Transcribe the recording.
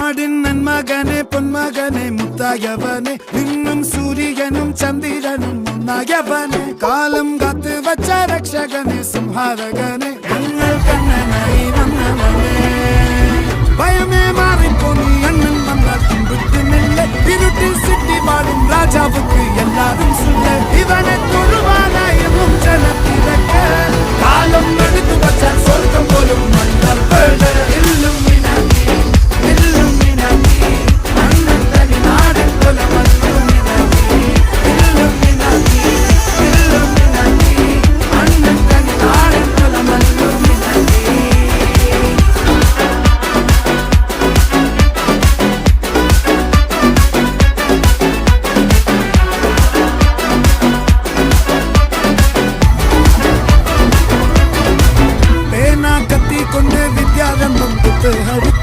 നാടിൻ നന്മകനെ പൊന്മകനെ മുത്തായവനെ നിന്നും സൂര്യനും ചന്ദ്രനും ഒന്നായവനെ കാലം കാത്ത് വച്ച രക്ഷകനെ സംഹാരകനെ ഞങ്ങൾ കണ്ണനായി വന്നവനെ ഭയമേ മാറിപ്പോ നീ അണ്ണൻ വന്നാൽ തുമ്പുന്നില്ല ഇരുട്ടിൽ സിറ്റി പാടും രാജാവുക്ക് എല്ലാരും സുല്ല ഇവനെ തൊഴുവാനായും ജനത്തിരക്ക് കാലം എടുത്തു വച്ചാൽ സ്വർഗം പോലും മണ്ണൽ പേട് കൊണ്ട് വിദ്യാരംഭം കുത്ത് ഹരി